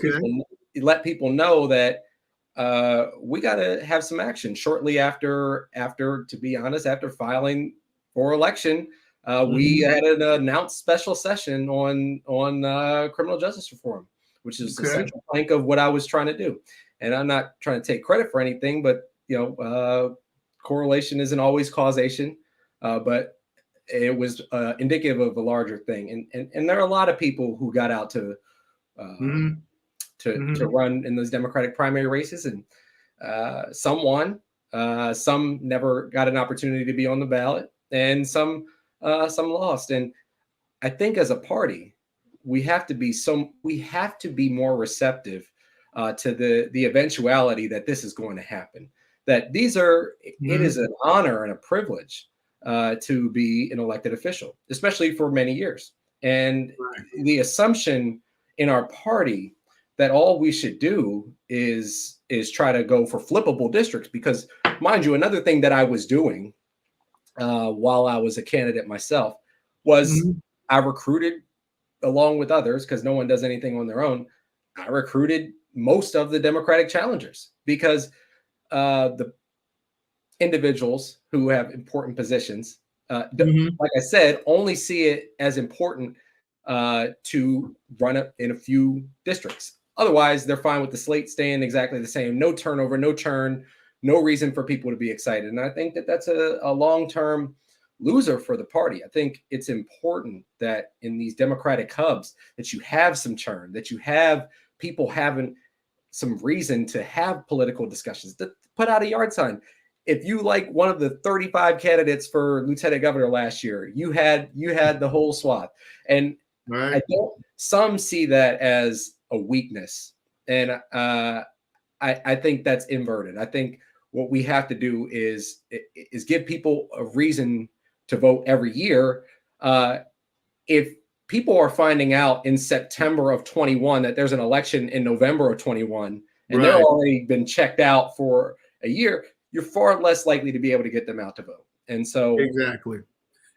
Speaker 2: people know that we got to have some action shortly after, to be honest, after filing for election. we had an announced special session on criminal justice reform, which is the central plank of what I was trying to do. And I'm not trying to take credit for anything, but correlation isn't always causation. But it was indicative of a larger thing. And there are a lot of people who got out to run in those Democratic primary races, and some won, some never got an opportunity to be on the ballot, and some lost. And I think as a party, we have to be more receptive to the eventuality that this is going to happen. That it is an honor and a privilege to be an elected official, especially for many years. And the assumption in our party that all we should do is try to go for flippable districts, because, mind you, another thing that I was doing while I was a candidate myself was I recruited, along with others, because no one does anything on their own, I recruited most of the Democratic challengers, because the individuals who have important positions, like I said, only see it as important to run it in a few districts. Otherwise, they're fine with the slate staying exactly the same. No turnover, no churn, no reason for people to be excited. And I think that that's a long-term loser for the party. I think it's important that in these Democratic hubs that you have some churn, that you have people having some reason to have political discussions, to put out a yard sign. If you like one of the 35 candidates for lieutenant governor last year, you had the whole swath. And some see that as a weakness. And I think that's inverted. I think what we have to do is give people a reason to vote every year. If people are finding out in September of 21 that there's an election in November of 21, and they're already been checked out for a year, you're far less likely to be able to get them out to vote. And so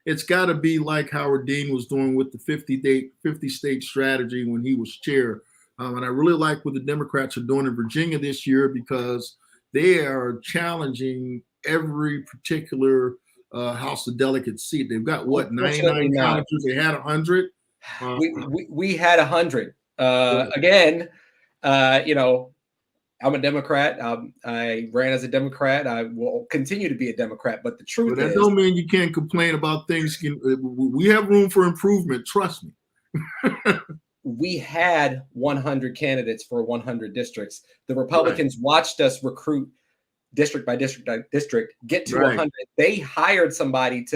Speaker 1: it's got to be like Howard Dean was doing with the 50 state strategy when he was chair. And I really like what the Democrats are doing in Virginia this year, because they are challenging every particular House of Delegates seat. They've got 99 challengers. They had 100.
Speaker 2: We had 100. Again, I'm a Democrat. I ran as a Democrat. I will continue to be a Democrat. But the truth is,
Speaker 1: that don't mean you can't complain about things. We have room for improvement. Trust me.
Speaker 2: We had 100 candidates for 100 districts. The Republicans watched us recruit district by district by district, get to 100. They hired somebody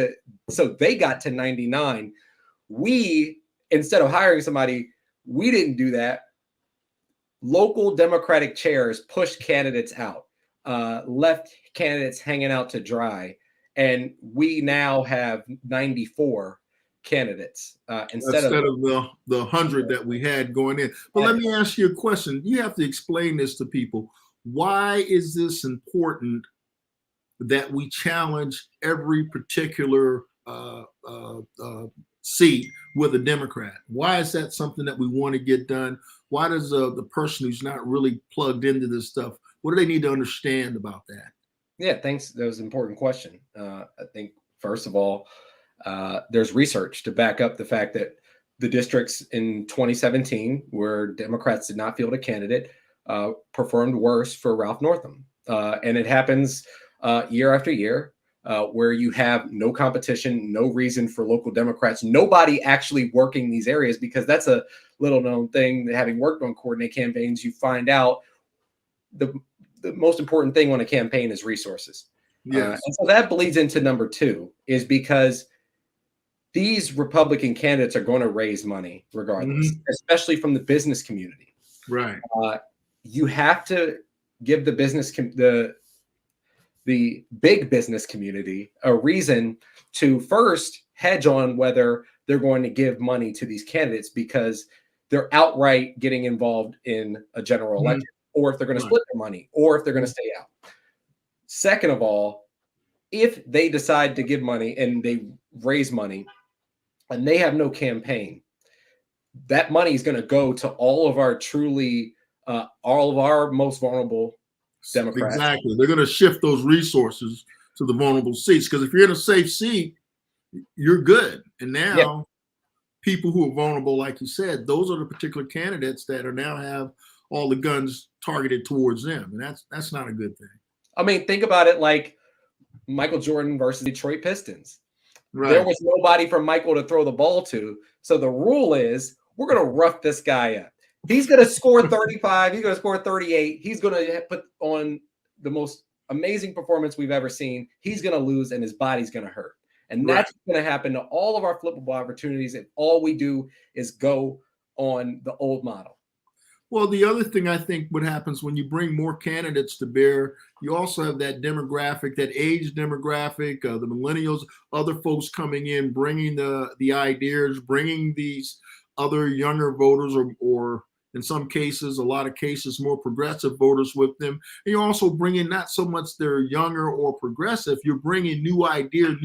Speaker 2: so they got to 99. We, instead of hiring somebody, we didn't do that. Local Democratic chairs pushed candidates out, left candidates hanging out to dry. And we now have 94 candidates instead of
Speaker 1: the 100 that we had going in. But let me ask you a question. You have to explain this to people. Why is this important that we challenge every particular seat with a Democrat? Why is that something that we want to get done? Why does the person who's not really plugged into this stuff, what do they need to understand about that?
Speaker 2: Yeah, thanks. That was an important question. I think, first of all, there's research to back up the fact that the districts in 2017 where Democrats did not field a candidate performed worse for Ralph Northam. And it happens year after year where you have no competition, no reason for local Democrats, nobody actually working these areas, because that's a little known thing. Having worked on coordinate campaigns, you find out the most important thing on a campaign is resources. And so that bleeds into number two, is because these Republican candidates are going to raise money regardless, especially from the business community.
Speaker 1: Right.
Speaker 2: You have to give the the big business community a reason to first hedge on whether they're going to give money to these candidates because they're outright getting involved in a general election, or if they're going to split their money, or if they're going to stay out. Second of all, if they decide to give money and they raise money and they have no campaign, that money is going to go to all of our all of our most vulnerable Democrats.
Speaker 1: Exactly. They're going to shift those resources to the vulnerable seats, because if you're in a safe seat, you're good. And
Speaker 2: Yeah.
Speaker 1: now people who are vulnerable, like you said, those are the particular candidates that are now have all the guns targeted towards them. And that's not a good thing.
Speaker 2: I mean, think about it like Michael Jordan versus Detroit Pistons. There
Speaker 1: Right.
Speaker 2: was nobody for Michael to throw the ball to. So the rule is we're going to rough this guy up. He's going to score 35. He's going to score 38. He's going to put on the most amazing performance we've ever seen. He's going to lose and his body's going to hurt. And that's going to happen to all of our flippable opportunities. And all we do is go on the old model.
Speaker 1: Well, the other thing I think what happens when you bring more candidates to bear, you also have that demographic, that age demographic, the millennials, other folks coming in, bringing the ideas, bringing these other younger voters or in some cases, a lot of cases, more progressive voters with them. And you're also bringing not so much they're younger or progressive, you're bringing new ideas,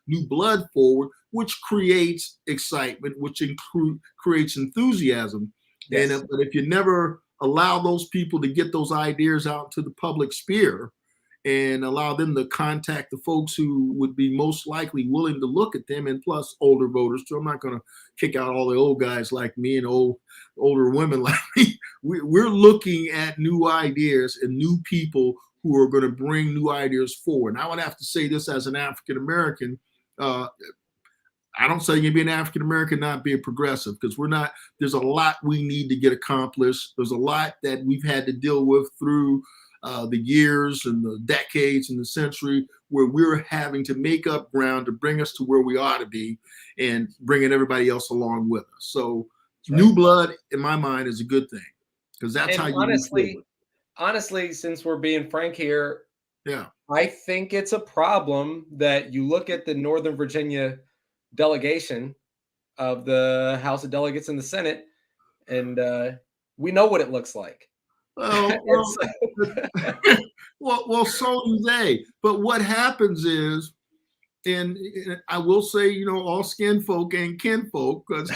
Speaker 1: new blood forward, which creates excitement, which creates enthusiasm.
Speaker 2: Yes.
Speaker 1: But if you never allow those people to get those ideas out to the public sphere and allow them to contact the folks who would be most likely willing to look at them, and plus older voters too. I'm not going to kick out all the old guys like me and older women like me. We're looking at new ideas and new people who are going to bring new ideas forward. And I would have to say this as an African American. I don't say you can be an African American, not be a progressive, because we're not. There's a lot we need to get accomplished. There's a lot that we've had to deal with through the years and the decades and the century, where we're having to make up ground to bring us to where we ought to be, and bringing everybody else along with us. So, new blood, in my mind, is a good thing, because that's how you
Speaker 2: honestly, since we're being frank here,
Speaker 1: yeah,
Speaker 2: I think it's a problem that you look at the Northern Virginia delegation of the House of Delegates in the Senate, and we know what it looks like.
Speaker 1: Well, so do they. But what happens is, and I will say, all skin folk ain't kin folk, because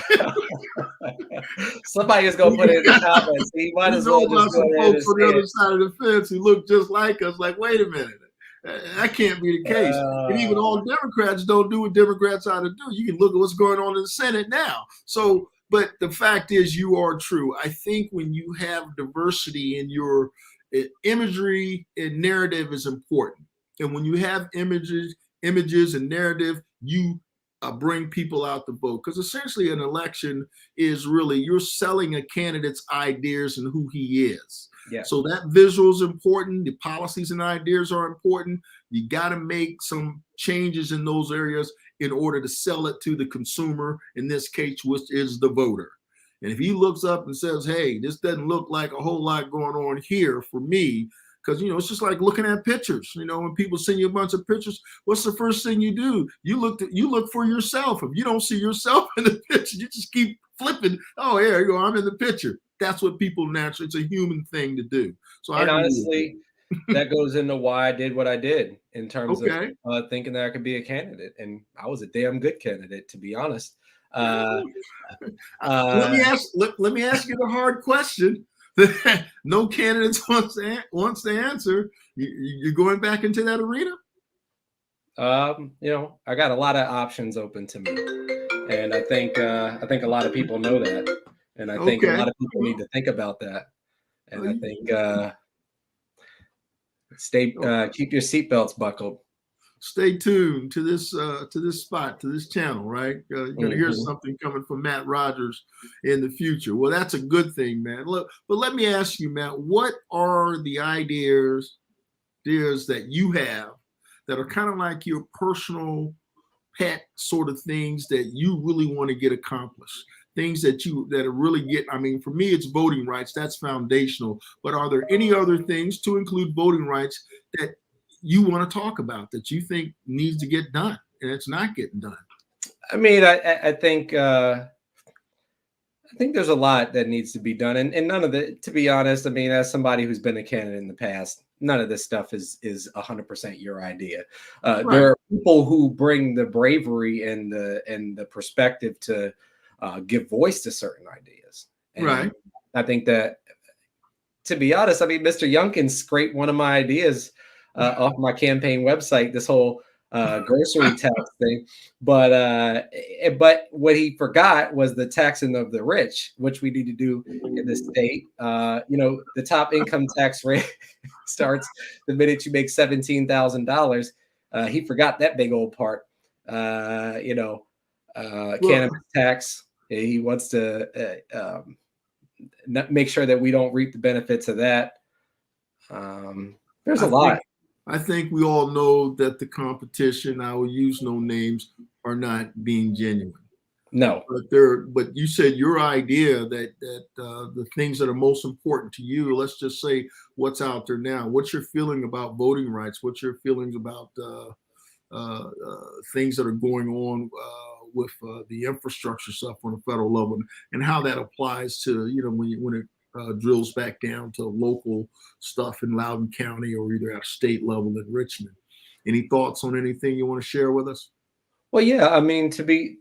Speaker 2: somebody is going to put it in the comments. He might as well just
Speaker 1: some folks on the other side of the fence who look just like us. Like, wait a minute. That can't be the case. And even all Democrats don't do what Democrats ought to do. You can look at what's going on in the Senate now. So, but the fact is, you are true. I think when you have diversity in your imagery and narrative is important. And when you have images and narrative, you bring people out to vote. Because essentially an election is really, you're selling a candidate's ideas and who he is.
Speaker 2: Yeah.
Speaker 1: So that visual is important. The policies and ideas are important. You got to make some changes in those areas in order to sell it to the consumer, in this case, which is the voter. And if he looks up and says, hey, this doesn't look like a whole lot going on here for me, because, it's just like looking at pictures. When people send you a bunch of pictures, what's the first thing you do? You look for yourself. If you don't see yourself in the picture, you just keep flipping. Oh, there you go. I'm in the picture. That's what people naturally, it's a human thing to do. So
Speaker 2: honestly, that goes into why I did what I did in terms of thinking that I could be a candidate. And I was a damn good candidate, to be honest.
Speaker 1: Let me ask you the hard question. No candidates wants to answer. You're going back into that arena?
Speaker 2: I got a lot of options open to me. And I think a lot of people know that. And I think a lot of people need to think about that. And I think keep your seatbelts buckled.
Speaker 1: Stay tuned to this spot, to this channel, right? You're going to hear something coming from Matt Rogers in the future. Well, that's a good thing, man. Look, but let me ask you, Matt, what are the ideas that you have that are kind of like your personal pet sort of things that you really want to get accomplished? Things that are really for me, it's voting rights. That's foundational. But are there any other things, to include voting rights, that you want to talk about that you think needs to get done and it's not getting done?
Speaker 2: I mean, I think there's a lot that needs to be done, and none of it, to be honest. I mean, as somebody who's been a candidate in the past, none of this stuff is 100% your idea. Right. There are people who bring the bravery and the perspective to give voice to certain ideas. And
Speaker 1: right.
Speaker 2: I think that, to be honest, Mr. Youngkin scraped one of my ideas off my campaign website. This whole grocery tax thing. But what he forgot was the taxing of the rich, which we need to do in the state. The top income tax rate starts the minute you make $17,000. He forgot that big old part. Cannabis tax. He wants to make sure that we don't reap the benefits of that. There's a lot.
Speaker 1: I think we all know that the competition, I will use no names, are not being genuine.
Speaker 2: No.
Speaker 1: But you said your idea that the things that are most important to you, let's just say what's out there now. What's your feeling about voting rights? What's your feelings about things that are going on with the infrastructure stuff on the federal level, and how that applies to, when it drills back down to local stuff in Loudoun County or either at a state level in Richmond? Any thoughts on anything you want to share with us?
Speaker 2: Well, yeah, I mean, to be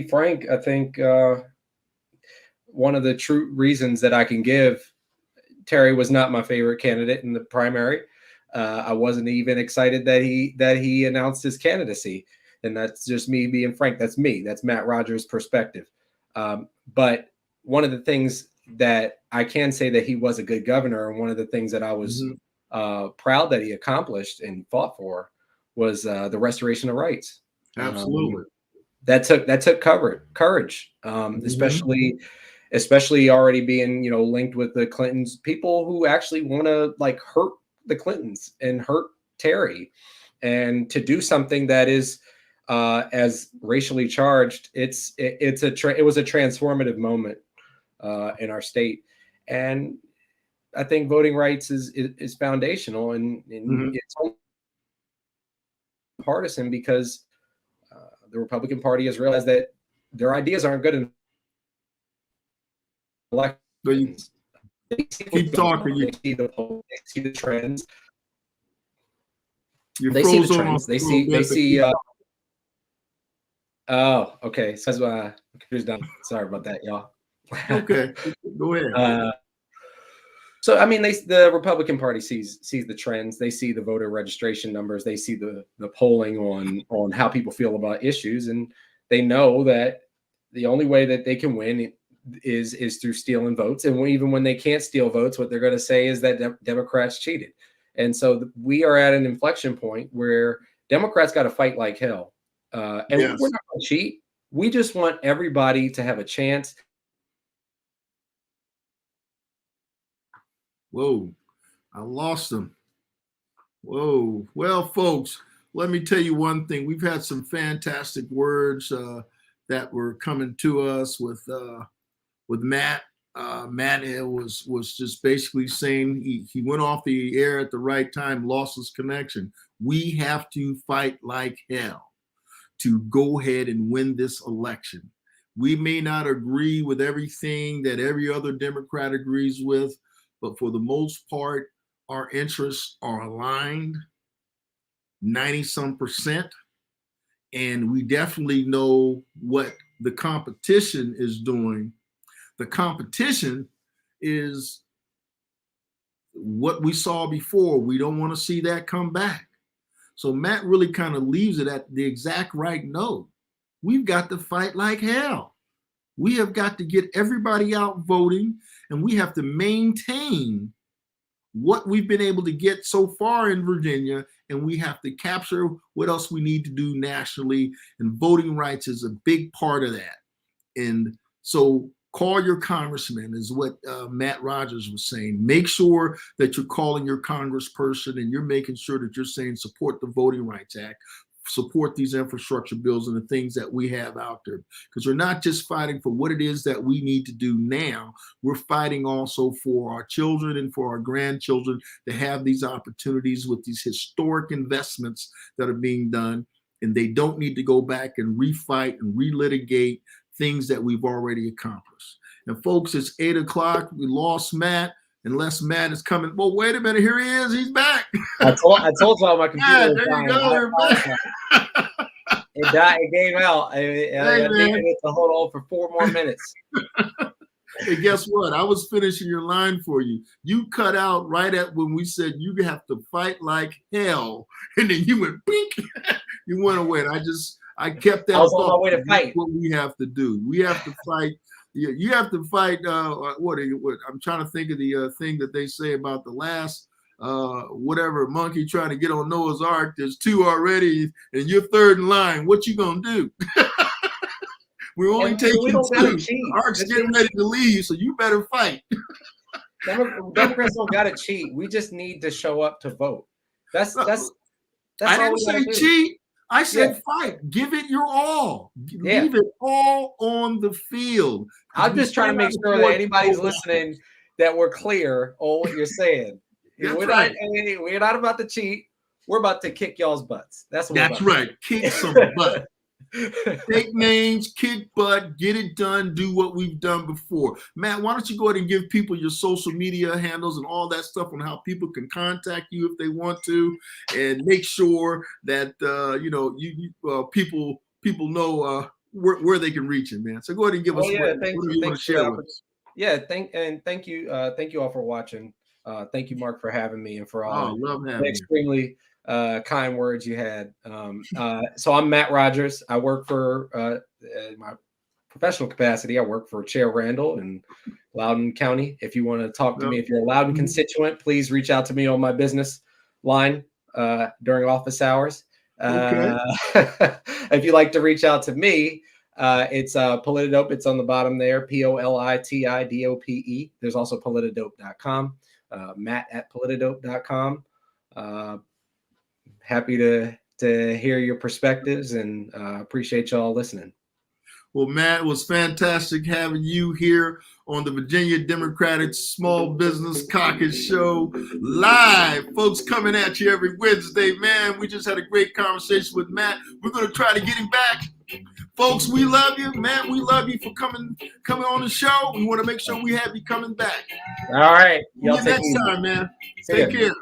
Speaker 2: frank, I think one of the true reasons that I can give, Terry was not my favorite candidate in the primary. I wasn't even excited that he announced his candidacy, and that's just me being frank. That's me. That's Matt Rogers' perspective. But one of the things that I can say that he was a good governor, and one of the things that I was proud that he accomplished and fought for was the restoration of rights.
Speaker 1: Absolutely.
Speaker 2: That took courage, especially already being, linked with the Clintons, people who actually want to hurt the Clintons and hurt Terry, and to do something that is as racially charged. It was a transformative moment in our state, and I think voting rights is foundational, and it's partisan because the Republican Party has realized that their ideas aren't good enough. Elections.
Speaker 1: Keep talking.
Speaker 2: They see the trends.
Speaker 1: They see the trends.
Speaker 2: They see. Oh, okay. Says computer's done. Sorry about that, y'all.
Speaker 1: Okay, go ahead.
Speaker 2: So, I mean, the Republican Party sees the trends. They see the voter registration numbers. They see the polling on how people feel about issues, and they know that the only way that they can win is through stealing votes. And even when they can't steal votes, what they're going to say is that Democrats cheated. And so we are at an inflection point where Democrats got to fight like hell. And we're not going to cheat. We just want everybody to have a chance.
Speaker 1: Whoa, I lost them. Whoa. Well, folks, let me tell you one thing. We've had some fantastic words that were coming to us with Matt. Matt was just basically saying he went off the air at the right time, lost his connection. We have to fight like hell to go ahead and win this election. We may not agree with everything that every other Democrat agrees with, but for the most part, our interests are aligned 90-some%. And we definitely know what the competition is doing. The competition is what we saw before. We don't want to see that come back. So Matt really kind of leaves it at the exact right note. We've got to fight like hell. We have got to get everybody out voting, and we have to maintain what we've been able to get so far in Virginia, and we have to capture what else we need to do nationally, and voting rights is a big part of that. And so call your congressman is what Matt Rogers was saying. Make sure that you're calling your congressperson and you're making sure that you're saying support the Voting Rights Act, support these infrastructure bills and the things that we have out there. Because we're not just fighting for what it is that we need to do now. We're fighting also for our children and for our grandchildren to have these opportunities with these historic investments that are being done. And they don't need to go back and refight and relitigate things that we've already accomplished. And folks, it's 8 o'clock. We lost Matt. Unless Matt is coming. Well, wait a minute. Here he is. He's back.
Speaker 2: I told y'all my computer was
Speaker 1: there you
Speaker 2: dying.
Speaker 1: go.
Speaker 2: It died. It gave out. I needed it to hold on for 4 more minutes.
Speaker 1: And guess what? I was finishing your line for you. You cut out right at when we said you have to fight like hell, and then you went bink. You went away. And I kept that.
Speaker 2: I was on my way to fight.
Speaker 1: That's what we have to do. We have to fight. You have to fight. What I'm trying to think of the thing that they say about the last whatever monkey trying to get on Noah's Ark. There's 2 already, and you're third in line. What you gonna do? We're only taking 2. Ark's getting ready to leave, so you better fight.
Speaker 2: Democrats don't gotta cheat. We just need to show up to vote. That's
Speaker 1: I didn't say cheat. I said fight. Give it your all. Leave it all on the field.
Speaker 2: I'm just trying to make sure that anybody's listening that we're clear on what you're saying. We're not about to cheat. We're about to kick y'all's butts. That's right. Kick some butt.
Speaker 1: Take names, kick butt, get it done, do what we've done before. Matt, why don't you go ahead and give people your social media handles and all that stuff on how people can contact you if they want to, and make sure that people know where they can reach you, man. So go ahead and give us what you want to share with us.
Speaker 2: Yeah, thank you all for watching. Thank you, Mark, for having me and for all the extremely kind words you had. So I'm Matt Rogers. I work for my professional capacity. I work for Chair Randall in Loudoun County. If you want to talk to me, if you're a Loudoun constituent, please reach out to me on my business line during office hours. If you'd like to reach out to me, it's Politidope. It's on the bottom there, POLITIDOPE. There's also politidope.com, Matt@politidope.com. Happy to hear your perspectives, and appreciate y'all listening.
Speaker 1: Well, Matt, it was fantastic having you here on the Virginia Democratic Small Business Caucus Show live. Folks, coming at you every Wednesday, man. We just had a great conversation with Matt. We're going to try to get him back. Folks, we love you, Matt. We love you for coming on the show. We want to make sure we have you coming back.
Speaker 2: All right.
Speaker 1: See you next time, man. Take care.